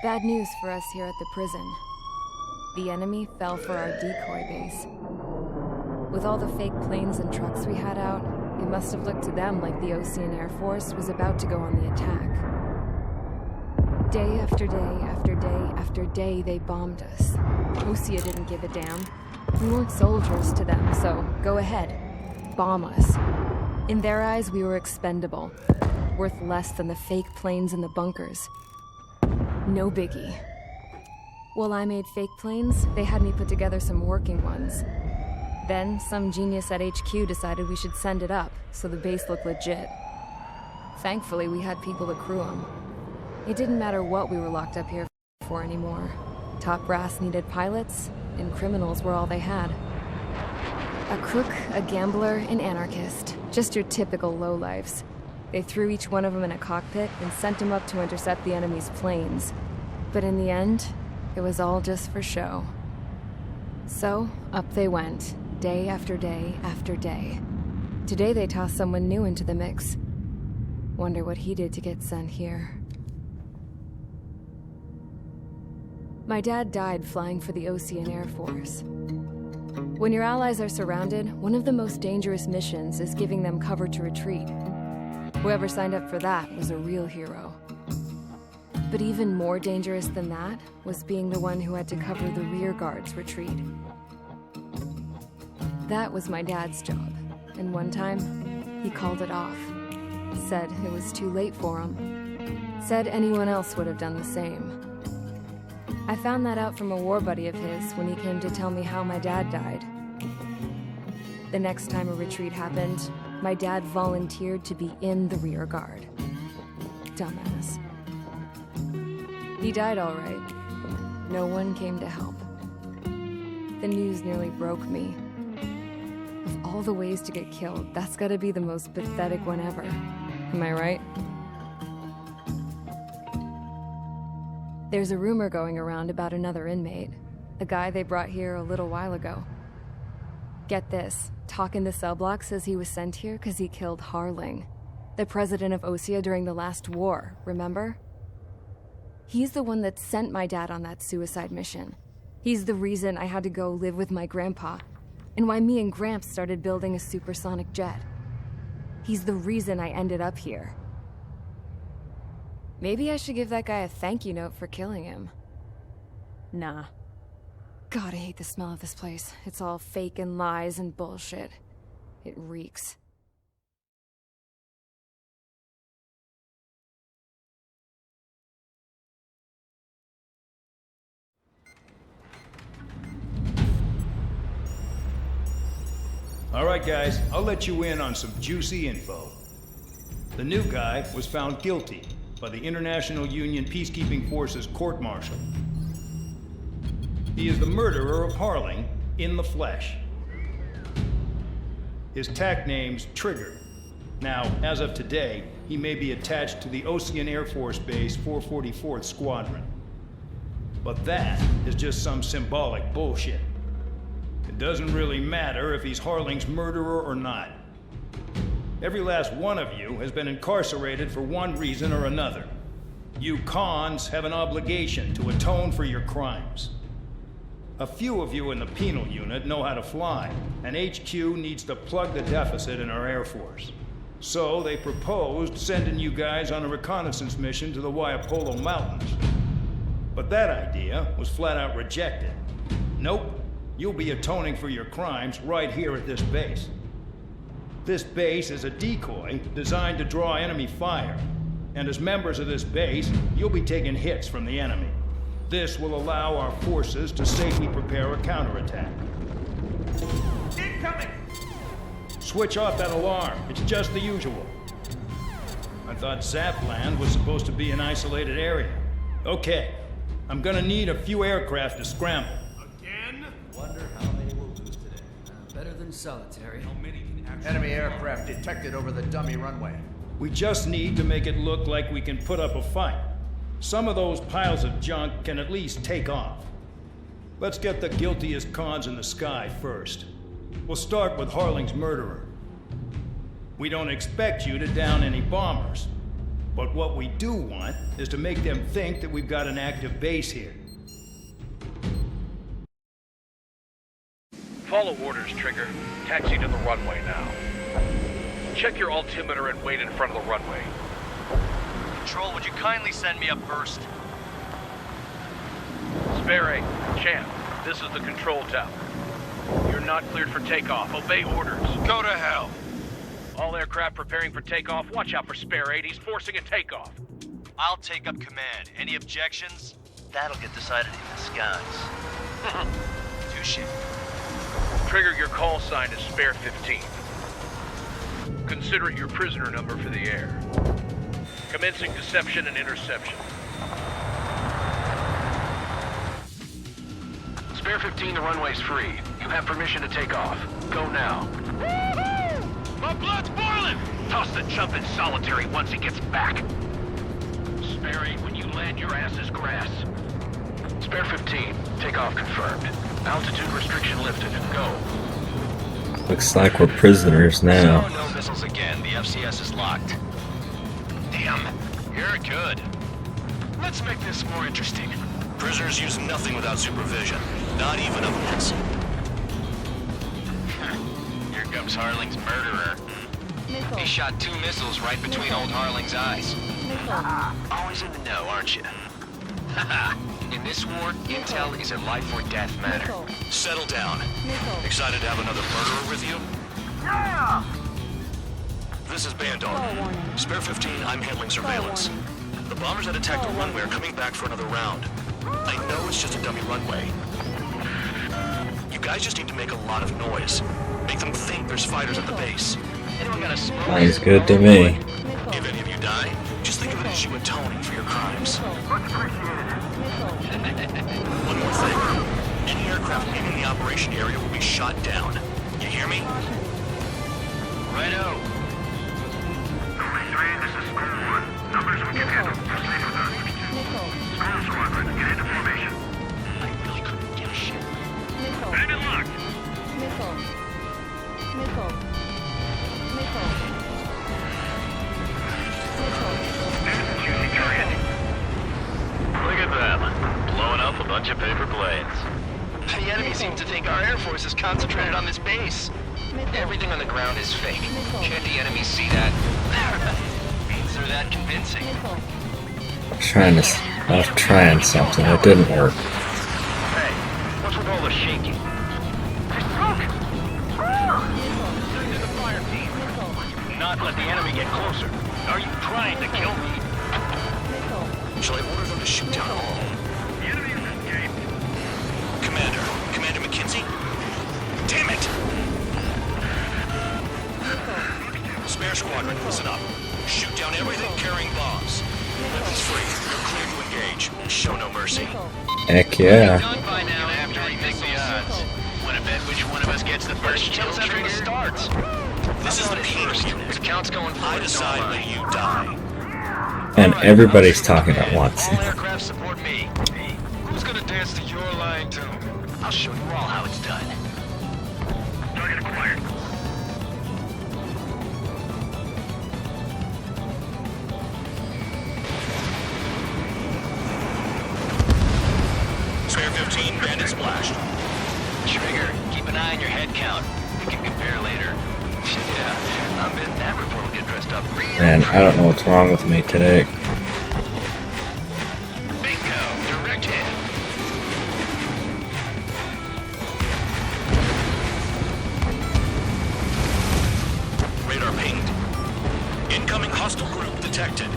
Bad news for us here at the prison. The enemy fell for our decoy base. With all the fake planes and trucks we had out, it must have looked to them like the Ocean Air Force was about to go on the attack. Day after day after day after day, they bombed us. Osea didn't give a damn. We weren't soldiers to them, so go ahead. Bomb us. In their eyes, we were expendable. Worth less than the fake planes in the bunkers. No biggie. While I made fake planes, they had me put together some working ones. Then, some genius at HQ decided we should send it up, so the base looked legit. Thankfully, we had people to crew them. It didn't matter what we were locked up here for anymore. Top brass needed pilots, and criminals were all they had. A crook, a gambler, an anarchist. Just your typical lowlifes. They threw each one of them in a cockpit and sent them up to intercept the enemy's planes. But in the end, it was all just for show. So, up they went, day after day after day. Today they tossed someone new into the mix. Wonder what he did to get sent here. My dad died flying for the Ocean Air Force. When your allies are surrounded, one of the most dangerous missions is giving them cover to retreat. Whoever signed up for that was a real hero. But even more dangerous than that was being the one who had to cover the rear guard's retreat. That was my dad's job, and one time, he called it off. Said it was too late for him. Said anyone else would have done the same. I found that out from a war buddy of his when he came to tell me how my dad died. The next time a retreat happened, my dad volunteered to be in the rear guard. Dumbass. He died all right. No one came to help. The news nearly broke me. Of all the ways to get killed, that's gotta be the most pathetic one ever. Am I right? There's a rumor going around about another inmate. A guy they brought here a little while ago. Get this, talk in the cell block says he was sent here because he killed Harling, the president of Osea during the last war, remember? He's the one that sent my dad on that suicide mission. He's the reason I had to go live with my grandpa, and why me and Gramps started building a supersonic jet. He's the reason I ended up here. Maybe I should give that guy a thank you note for killing him. Nah. God, I hate the smell of this place. It's all fake and lies and bullshit. It reeks. All right, guys, I'll let you in on some juicy info. The new guy was found guilty by the International Union Peacekeeping Forces court-martial. He is the murderer of Harling in the flesh. His TAC name's Trigger. Now, as of today, he may be attached to the Ocean Air Force Base 444th Squadron. But that is just some symbolic bullshit. It doesn't really matter if he's Harling's murderer or not. Every last one of you has been incarcerated for one reason or another. You cons have an obligation to atone for your crimes. A few of you in the penal unit know how to fly, and HQ needs to plug the deficit in our Air Force. So they proposed sending you guys on a reconnaissance mission to the Waiapolo Mountains. But that idea was flat out rejected. Nope, you'll be atoning for your crimes right here at this base. This base is a decoy designed to draw enemy fire, and as members of this base, you'll be taking hits from the enemy. This will allow our forces to safely prepare a counterattack. Incoming! Switch off that alarm. It's just the usual. I thought Zapland was supposed to be an isolated area. Okay, I'm gonna need a few aircraft to scramble. Again? Wonder how many we'll lose today. Better than solitary. How many can actually... Enemy aircraft detected over the dummy runway. We just need to make it look like we can put up a fight. Some of those piles of junk can at least take off. Let's get the guiltiest cons in the sky first. We'll start with Harling's murderer. We don't expect you to down any bombers. But what we do want is to make them think that we've got an active base here. Follow orders, Trigger. Taxi to the runway now. Check your altimeter and wait in front of the runway. Control, would you kindly send me up first? Spare 8, Champ, this is the control tower. You're not cleared for takeoff. Obey orders. Go to hell. All aircraft preparing for takeoff. Watch out for Spare 8. He's forcing a takeoff. I'll take up command. Any objections? That'll get decided in the skies. Touche. Trigger, your call sign is Spare 15. Consider it your prisoner number for the air. Commencing deception and interception. Spare 15, the runway's free. You have permission to take off. Go now. My blood's boiling! Toss the chump in solitary once he gets back. Spare 8, when you land, your ass is grass. Spare 15, takeoff confirmed. Altitude restriction lifted. Go. Looks like we're prisoners now. No missiles again. The FCS is locked. Damn, you're good. Let's make this more interesting. Prisoners use nothing without supervision. Not even a pencil. Here comes Harling's murderer. He shot 2 missiles right between old Harling's eyes. Always in the know, aren't you? In this war, intel is a life or death matter. Settle down. Excited to have another murderer with you? Yeah! This is Bandar. Spare 15, I'm handling surveillance. The bombers that attacked the runway are coming back for another round. I know it's just a dummy runway. You guys just need to make a lot of noise. Make them think there's fighters at the base. Anyone got a smoke? Sounds good to me. If any of you die, just think of it as you atoning for your crimes. One more thing. Any aircraft leaving the operation area will be shot down. You hear me? Righto. This is SQUADRON. Numbers we can handle. Proceed with us. SQUADRON, get into formation. I really couldn't give a shit. Enemy locked. Choosing target. Look at them. Blowing up a bunch of paper planes. The enemy seems to think our Air Force is concentrated on this base. Everything on the ground is fake. Can't the enemy see that? Means they're that convincing. I was trying something. It didn't work. Hey, what's with all the shaking? Send in the fire team. Not let the enemy get closer. Are you trying to kill me? Shall I order them to shoot down all? The enemy has escaped. Commander McKenzie? Damn it! Spare squadron, listen up. Shoot down everything carrying bombs. Weapons free. You're clear to engage. Show no mercy. Heck yeah. Done by now. Gonna have to rethink the odds. Wanna bet which one of us gets the first kill trigger starts? This is the first. If count's going for I decide when you die. And everybody's talking at once. All aircraft support me. Who's gonna dance to your lying tune? I'll show you all how it's done. Target acquired. Spare 15, bandit splashed. Trigger, keep an eye on your head count. We can compare later. Yeah, I bet that report will get dressed up real. And I don't know what's wrong with me today. Bingo, direct hit. Radar pinged. Incoming hostile group detected.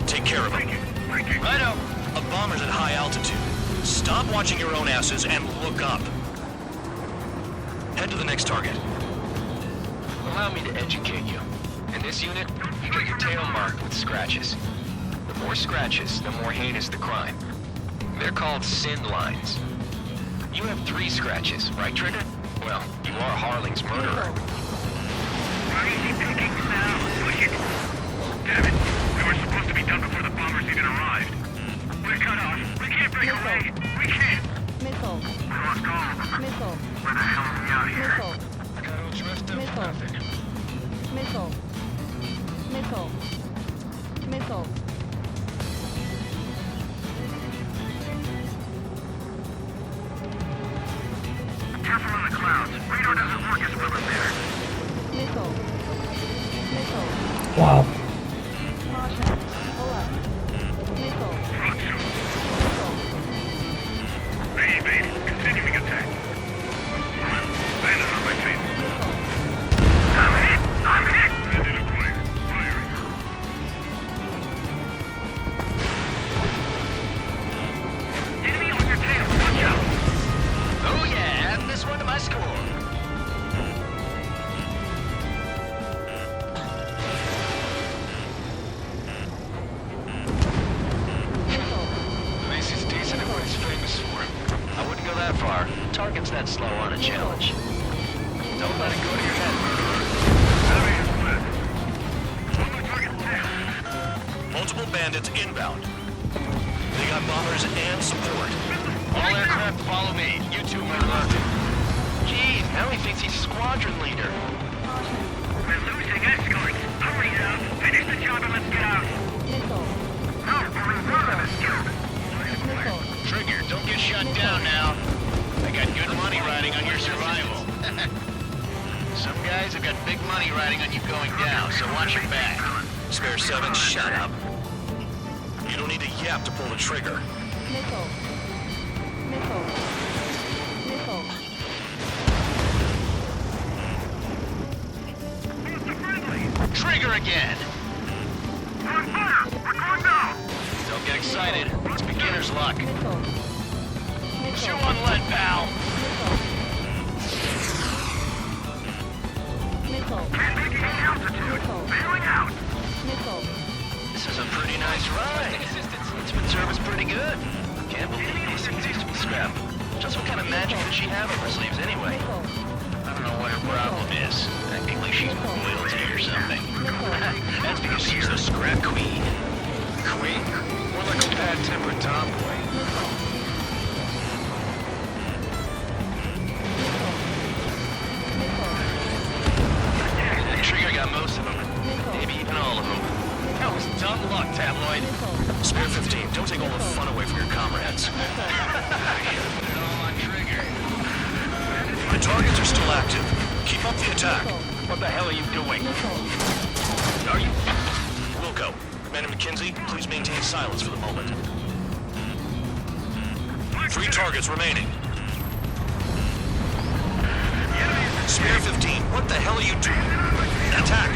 Take care of them. Righto. A bomber's at high altitude. Stop watching your own asses and look up. Head to the next target. Allow me to educate you. In this unit, you get your tail marked with scratches. The more scratches, the more heinous the crime. They're called sin lines. You have 3 scratches, right, Trigger? Well, you are Harling's murderer. Easy pickings now. Push it. Damn it. We were supposed to be done before the bombers even arrived. We're cut off. We can't break away. We can't. Cross call. Where the hell are we out here? I got all dressed up for nothing. Missile. Careful on the clouds. Radar doesn't work as well in there. Missile. Missile. Wow. Caution. Pull up. Missile. They evade. Continuing attack. Landed on my feet. I'm hit! I'm hit! Bandit acquired. Firing. Enemy on your tail. Watch out! Oh yeah, add this one to my score. This is decent at what he's famous for. I wouldn't go that far. Target's that slow on a challenge. Don't let it go to your head. Enemy is split. On the target tail. Multiple bandits inbound. They got bombers and support. All aircraft follow me. You two murderer. Geez, now he thinks he's squadron leader. We're losing escorts. Hurry now. Finish the job and let's get out. Missile. No, we're running this job. Missile. Trigger, don't get shut down now. I got good money riding on your survival. Some guys have got big money riding on you going down, so watch your back. Spare 7, shut up. You don't need a yap to pull the trigger. Missile. Missile. Missile. Who's the friendly? Trigger again. We're on fire. We're going down. Don't get excited. It's beginner's luck. Missile. Chew on lead, pal. Missile. Can't make it in altitude. Bailing out. Missile. This is a pretty nice ride. It's been serviced pretty good. Can't believe these things used to be scrap. Just what kind of magic does she have up her sleeves anyway? I don't know what her problem is. Acting like she's royalty or something. That's because she's the scrap queen. Queen? More like a bad-tempered tomboy. The trigger got most of them. Maybe even all of them. That was dumb luck, Tabloid. Spare 15, don't take all the fun away from your comrades. Put it all on Trigger. The targets are still active. Keep up the attack. What the hell are you doing? Are you... Wilco, Commander McKenzie, please maintain silence for the moment. 3 targets remaining. Spare 15, what the hell are you doing? Attack!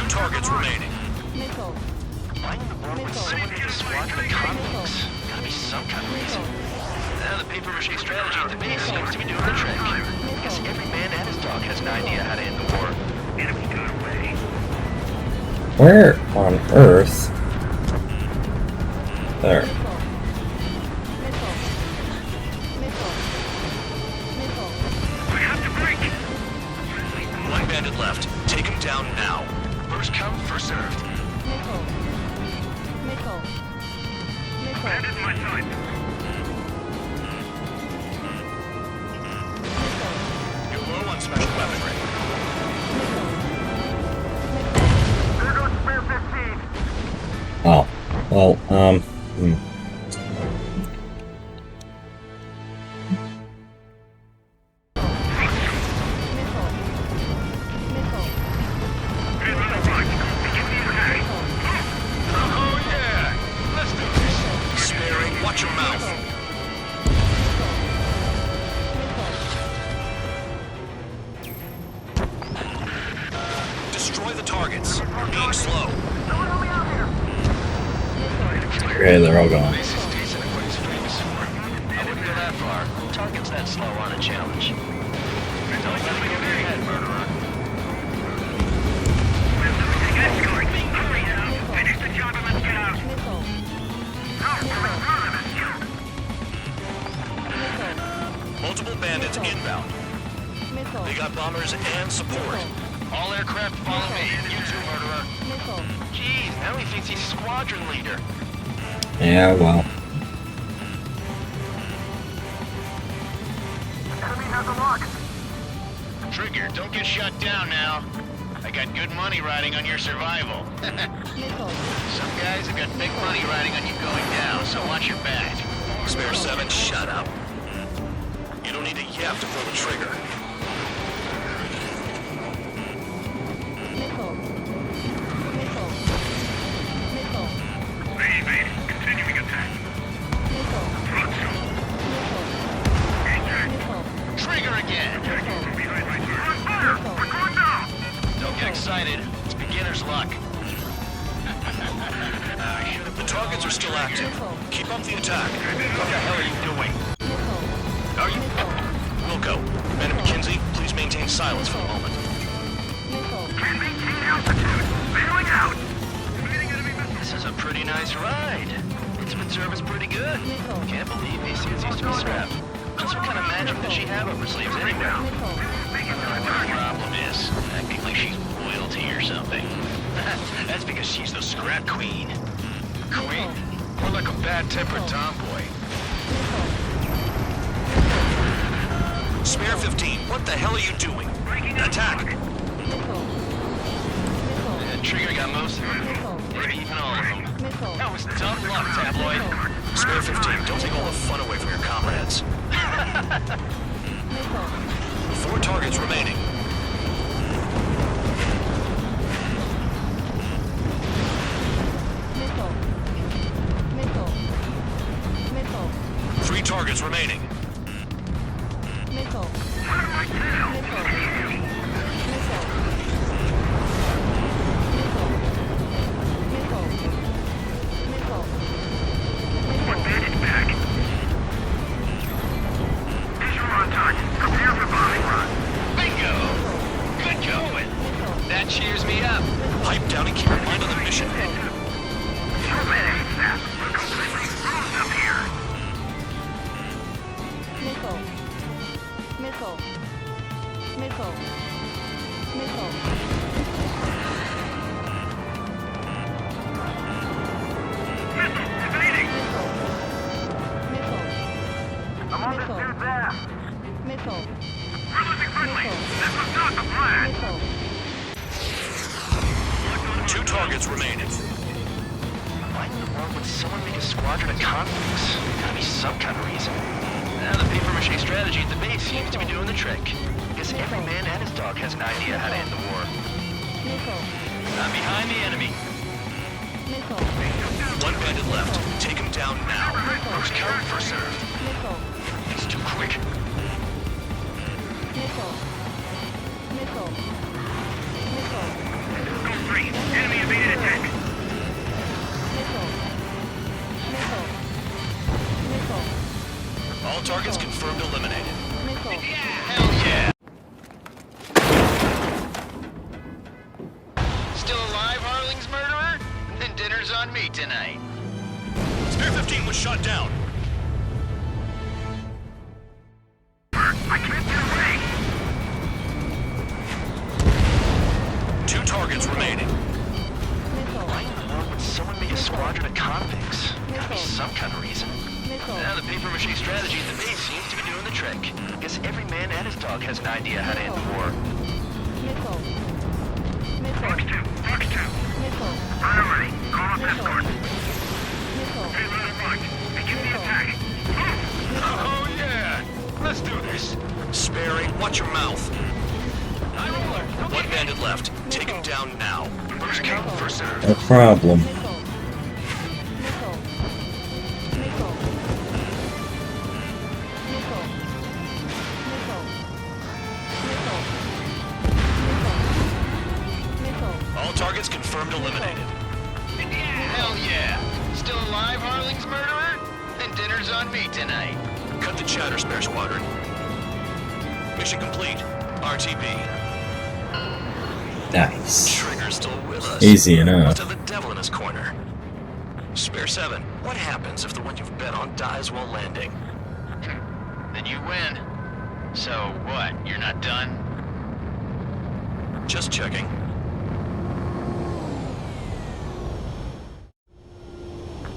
Targets remaining. Missile. Why in the world would someone make a squadron of convicts? Gotta be some kind of reason. Now the paper-mache strategy at the base seems to be doing the trick. I guess every man and his dog has an idea how to end the war. Enemy got away. Where on earth? There. Missile. Missile. Missile. We have to break. 1 bandit left. Take him down now. First come, first served. Missile. Missile. Missile. Bandit in my sight. You're low on special weaponry. There goes spare 15. Oh. Well, Oh yeah! Let's do this! Sparing, watch your mouth. Destroy the targets. We're being slow. okay, they're all gone. This is decent at what he's famous for. I wouldn't go that far. Target's that slow on a challenge. Don't let me get your head, murderer. We're losing escorts. Hurry now. Finish the job and let's get out. Missile. No, we're running this job. Multiple bandits inbound. Missile. They got bombers and support. All aircraft follow me. You too, murderer. Missile. Jeez, now he thinks he's squadron leader. Yeah, well. Trigger, don't get shut down now. I got good money riding on your survival. Some guys have got big money riding on you going down, so watch your back. Spare 7, shut up. You don't need to yap to pull the trigger. Ready, base. Continuing attack. Front shoot. Trigger again. From behind right here. On fire! We're going down! Don't get excited. It's beginner's luck. The targets are still active. Keep up the attack. What the hell are you doing? Are you? Wilco, Man McKenzie, please maintain silence for a moment. Can't maintain altitude. Bailing out. This is a pretty nice ride. Instrument service pretty good. Can't believe these suits used to be scrapped. What kind of magic does she have up her sleeves anyway? The problem is, acting like she's royalty or something. That's because she's the scrap queen. Queen? More like a bad-tempered tomboy. Spare 15, what the hell are you doing? Attack! Trigger got most of them. Maybe even all of them. That was dumb luck, tabloid. Spare 15, don't take all the fun away from your comrades. 4 targets remaining. Three targets remaining. Bandage back. Visual on target. Prepare for bombing run. Bingo! Good going. That cheers me up. Pipe down and keep your mind on the mission. Eliminate that. We're completely exposed up here. Missile evading. I'm on this dude's ass. We're losing friendly. This was not the plan. 2 targets remaining. Why in the world would someone make a squadron of convicts? Gotta be some kind of reason. Now the paper-mache strategy at the base seems to be doing the trick. Guess every man and his dog has an idea how to end the war. I'm behind the enemy. 1 bandit left. Take him down now. First come, first served. It's too quick. Go 3. Enemy evaded attack. All targets confirmed eliminated. Hell yeah! Still alive, Harling's murderer? Then dinner's on me tonight. Spare 15 was shot down. I can't get away. 2 targets remaining. Why in the world would someone make a squadron of convicts? Gotta be some kind of reason. Now the paper-mache strategy at the base seems to be doing the trick. Guess every man and his dog has an idea how to end the war. Fox 2. Fox 2. I'm ready. Call up escort. Payload marked. Begin the attack. Oh yeah! Let's do this. Spare 8, watch your mouth. High roller. 1 bandit left. Take him down now. First come, first served. No problem. All targets confirmed eliminated. Hell yeah! Still alive, Harling's murderer? Then dinner's on me tonight. Cut the chatter, Spare Squadron. Mission complete. RTB. Nice. Trigger's still with us. Easy enough. Must have the devil in his corner. Spare 7, what happens if the one you've bet on dies while landing? Then you win. So what, you're not done? Just checking.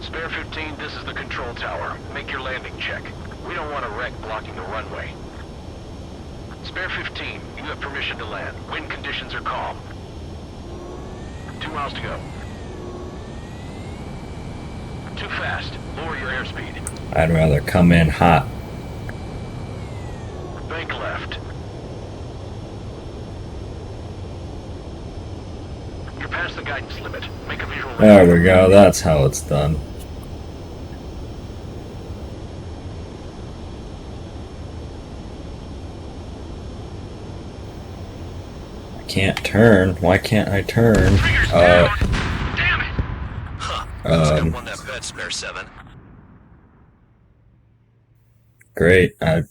Spare 15, this is the control tower. Make your landing check. We don't want a wreck blocking the runway. Spare 15. You have permission to land. Wind conditions are calm. 2 miles to go. Too fast. Lower your airspeed. I'd rather come in hot. Bank left. You're past the guidance limit. Make a visual. There we go, that's how it's done. I can't turn. Why can't I turn? Trigger's down! Damn it! Huh. Looks like I won that bet, Spare 7. Great. I